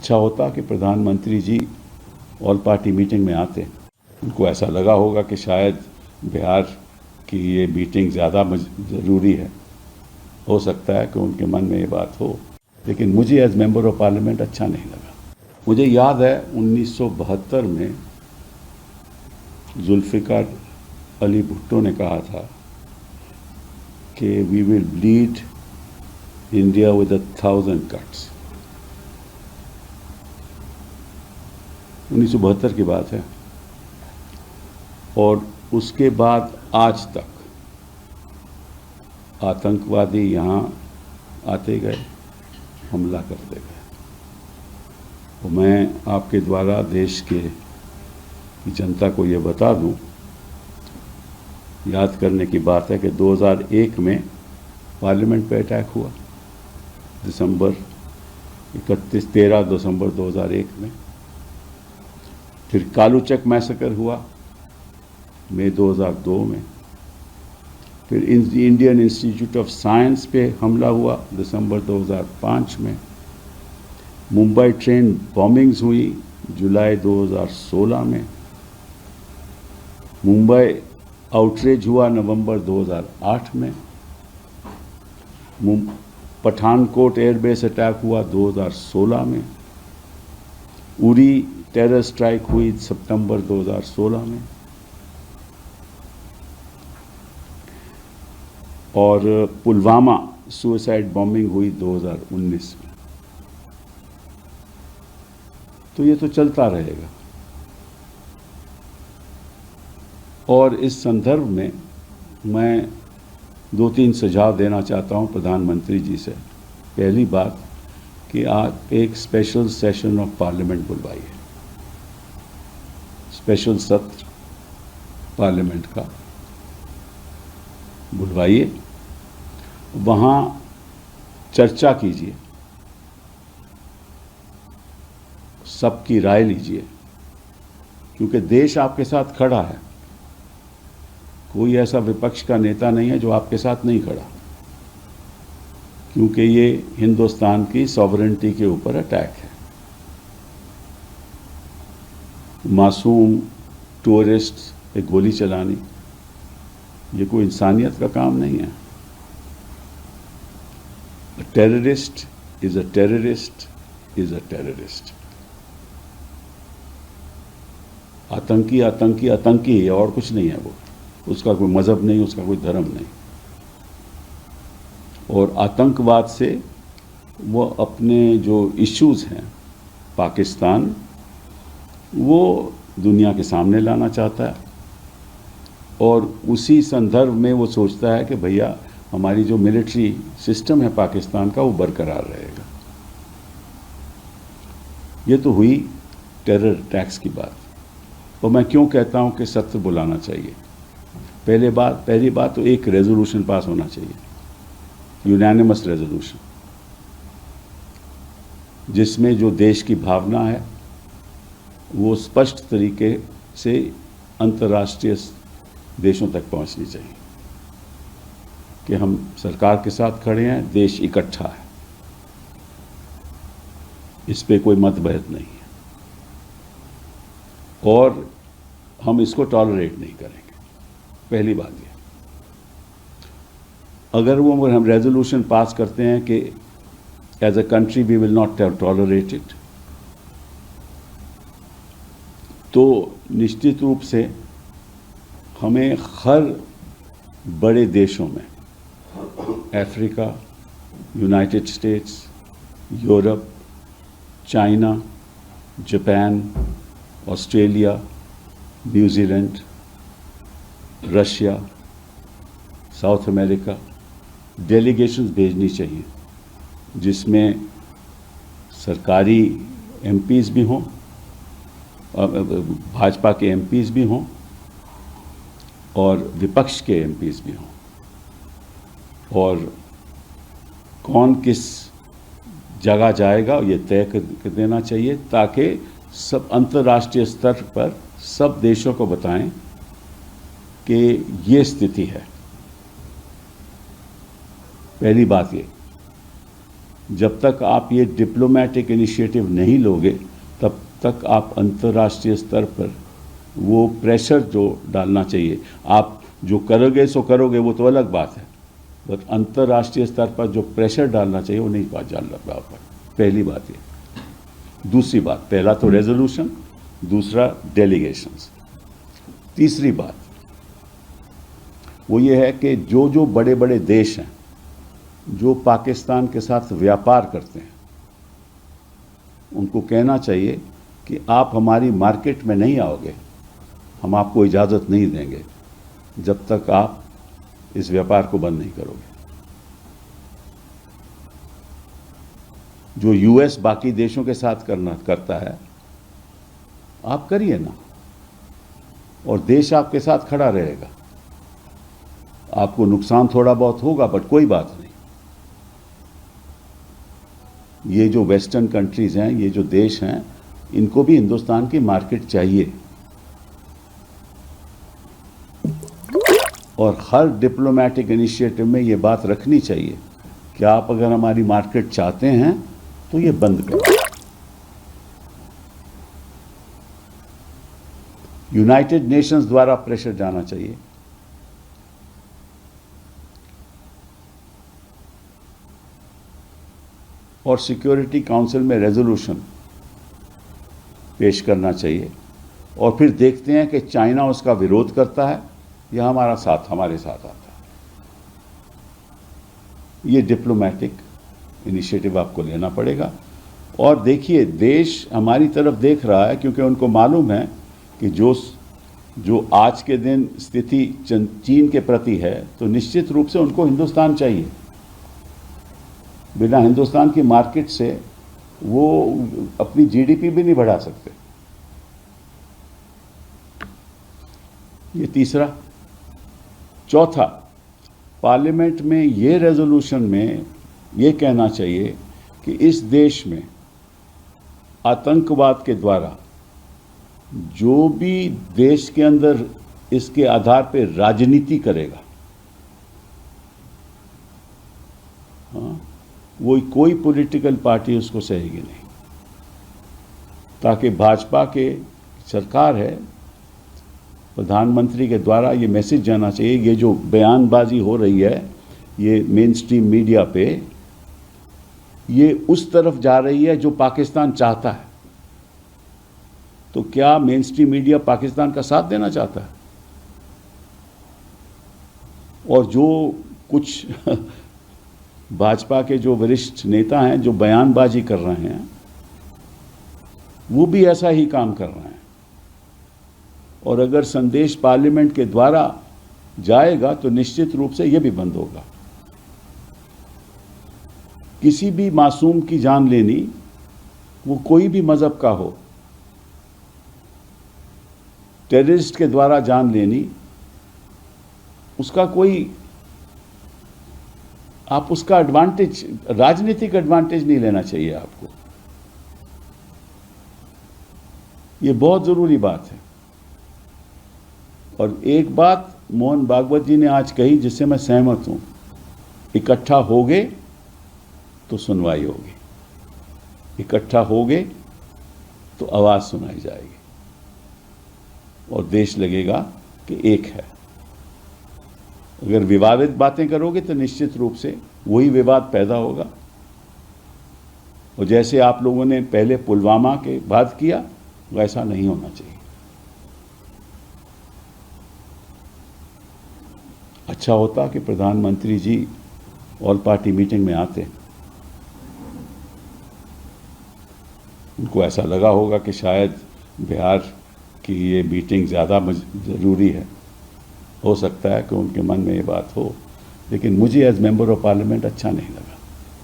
अच्छा होता कि प्रधानमंत्री जी ऑल पार्टी मीटिंग में आते। उनको ऐसा लगा होगा कि शायद बिहार की ये मीटिंग ज़्यादा ज़रूरी है। हो सकता है कि उनके मन में ये बात हो, लेकिन मुझे एज मेंबर ऑफ पार्लियामेंट अच्छा नहीं लगा। मुझे याद है 1972 में जुल्फ़िकार अली भुट्टो ने कहा था कि we will bleed India with 1000 cuts. 1972 की बात है, और उसके बाद आज तक आतंकवादी यहाँ आते गए, हमला करते गए। तो मैं आपके द्वारा देश की जनता को ये बता दूं, याद करने की बात है कि 2001 में पार्लियामेंट पे अटैक हुआ, 13 दिसंबर 2001 में। फिर कालूचक मैसेकर हुआ मई 2002 में। फिर इंडियन इंस्टीट्यूट ऑफ साइंस पे हमला हुआ दिसंबर 2005 में। मुंबई ट्रेन बॉम्बिंग्स हुई जुलाई 2016 में। मुंबई आउटरीच हुआ नवंबर 2008 में। पठानकोट एयरबेस अटैक हुआ 2016 में। उरी टेरर स्ट्राइक हुई सितंबर 2016 में। और पुलवामा सुसाइड बॉम्बिंग हुई 2019 में। तो ये तो चलता रहेगा। और इस संदर्भ में मैं 2-3 सुझाव देना चाहता हूं प्रधानमंत्री जी से। पहली बात कि आप एक स्पेशल सेशन ऑफ पार्लियामेंट बुलवाइए, स्पेशल सत्र पार्लियामेंट का बुलवाइए, वहाँ चर्चा कीजिए, सबकी राय लीजिए, क्योंकि देश आपके साथ खड़ा है। कोई ऐसा विपक्ष का नेता नहीं है जो आपके साथ नहीं खड़ा, क्योंकि ये हिंदुस्तान की सॉवरेनिटी के ऊपर अटैक है। मासूम टूरिस्ट पे गोली चलानी, ये कोई इंसानियत का काम नहीं है। Terrorist is a terrorist is a terrorist. आतंकी आतंकी आतंकी है, और कुछ नहीं है। वो उसका कोई मजहब नहीं, उसका कोई धर्म नहीं। और आतंकवाद से वो अपने जो इश्यूज हैं पाकिस्तान, वो दुनिया के सामने लाना चाहता है। और उसी संदर्भ में वो सोचता है कि भैया हमारी जो मिलिट्री सिस्टम है पाकिस्तान का, वो बरकरार रहेगा। ये तो हुई टेरर अटैक्स की बात। तो मैं क्यों कहता हूं कि सत्र बुलाना चाहिए। पहली बात तो एक रेजोल्यूशन पास होना चाहिए, यूनानिमस रेजोल्यूशन, जिसमें जो देश की भावना है वो स्पष्ट तरीके से अंतर्राष्ट्रीय देशों तक पहुंचनी चाहिए कि हम सरकार के साथ खड़े हैं, देश इकट्ठा है, इस पे कोई मतभेद नहीं है, और हम इसको टॉलरेट नहीं करेंगे। पहली बात ये, अगर वो हम रेजोल्यूशन पास करते हैं कि as a country we will not tolerate it, तो निश्चित रूप से हमें हर बड़े देशों में, Africa, United States, Europe, China, Japan, Australia, New Zealand, Russia, South America delegations भेजनी चाहिए, जिसमें सरकारी एमपीज भी हों, भाजपा के एमपीज भी हों और विपक्ष के एमपीज भी हों, और कौन किस जगह जाएगा ये तय कर देना चाहिए, ताकि सब अंतर्राष्ट्रीय स्तर पर सब देशों को बताएं कि ये स्थिति है। पहली बात ये। जब तक आप ये डिप्लोमेटिक इनिशिएटिव नहीं लोगे तब तक आप अंतर्राष्ट्रीय स्तर पर वो प्रेशर जो डालना चाहिए, आप जो करोगे सो करोगे वो तो अलग बात है, बट अंतर्राष्ट्रीय स्तर पर जो प्रेशर डालना चाहिए वो नहीं डालना पाओगे। पहली बात ये। दूसरी बात, पहला तो रेजोल्यूशन, दूसरा डेलीगेशंस। तीसरी बात वो ये है कि जो जो बड़े बड़े देश हैं जो पाकिस्तान के साथ व्यापार करते हैं उनको कहना चाहिए कि आप हमारी मार्केट में नहीं आओगे, हम आपको इजाज़त नहीं देंगे जब तक आप इस व्यापार को बंद नहीं करोगे। जो यूएस बाकी देशों के साथ करता है आप करिए ना, और देश आपके साथ खड़ा रहेगा। आपको नुकसान थोड़ा बहुत होगा बट कोई बात नहीं। ये जो वेस्टर्न कंट्रीज हैं, ये जो देश हैं, इनको भी हिंदुस्तान की मार्केट चाहिए, और हर डिप्लोमेटिक इनिशिएटिव में ये बात रखनी चाहिए कि आप अगर हमारी मार्केट चाहते हैं तो ये बंद करो। यूनाइटेड नेशंस द्वारा प्रेशर जाना चाहिए। और सिक्योरिटी काउंसिल में रेजोल्यूशन पेश करना चाहिए, और फिर देखते हैं कि चाइना उसका विरोध करता है या हमारे साथ आता है। ये डिप्लोमेटिक इनिशिएटिव आपको लेना पड़ेगा। और देखिए, देश हमारी तरफ देख रहा है क्योंकि उनको मालूम है कि जो आज के दिन स्थिति चीन के प्रति है, तो निश्चित रूप से उनको हिंदुस्तान चाहिए। बिना हिंदुस्तान की मार्केट से वो अपनी जीडीपी भी नहीं बढ़ा सकते। ये तीसरा। चौथा, पार्लियामेंट में ये रेजोल्यूशन में ये कहना चाहिए कि इस देश में आतंकवाद के द्वारा जो भी देश के अंदर इसके आधार पे राजनीति करेगा, हाँ, वो कोई पॉलिटिकल पार्टी उसको सहेगी नहीं, ताकि भाजपा के सरकार है, प्रधानमंत्री के द्वारा ये मैसेज जाना चाहिए। ये जो बयानबाजी हो रही है ये मेन स्ट्रीम मीडिया पे, ये उस तरफ जा रही है जो पाकिस्तान चाहता है। तो क्या मेन स्ट्रीम मीडिया पाकिस्तान का साथ देना चाहता है? और जो कुछ भाजपा के जो वरिष्ठ नेता हैं जो बयानबाजी कर रहे हैं, वो भी ऐसा ही काम कर रहे हैं। और अगर संदेश पार्लियामेंट के द्वारा जाएगा तो निश्चित रूप से यह भी बंद होगा। किसी भी मासूम की जान लेनी, वो कोई भी मजहब का हो, टेररिस्ट के द्वारा जान लेनी, उसका कोई, आप उसका एडवांटेज, राजनीतिक एडवांटेज नहीं लेना चाहिए आपको। ये बहुत जरूरी बात है। और एक बात मोहन भागवत जी ने आज कही जिससे मैं सहमत हूं, इकट्ठा होगे तो सुनवाई होगी, इकट्ठा होगे तो आवाज सुनाई जाएगी और देश लगेगा कि एक है। अगर विवादित बातें करोगे तो निश्चित रूप से वही विवाद पैदा होगा, और जैसे आप लोगों ने पहले पुलवामा के बाद किया, वैसा नहीं होना चाहिए। अच्छा होता कि प्रधानमंत्री जी ऑल पार्टी मीटिंग में आते। उनको ऐसा लगा होगा कि शायद बिहार की ये मीटिंग ज़्यादा ज़रूरी है, हो सकता है कि उनके मन में ये बात हो, लेकिन मुझे एज मेंबर ऑफ पार्लियामेंट अच्छा नहीं लगा।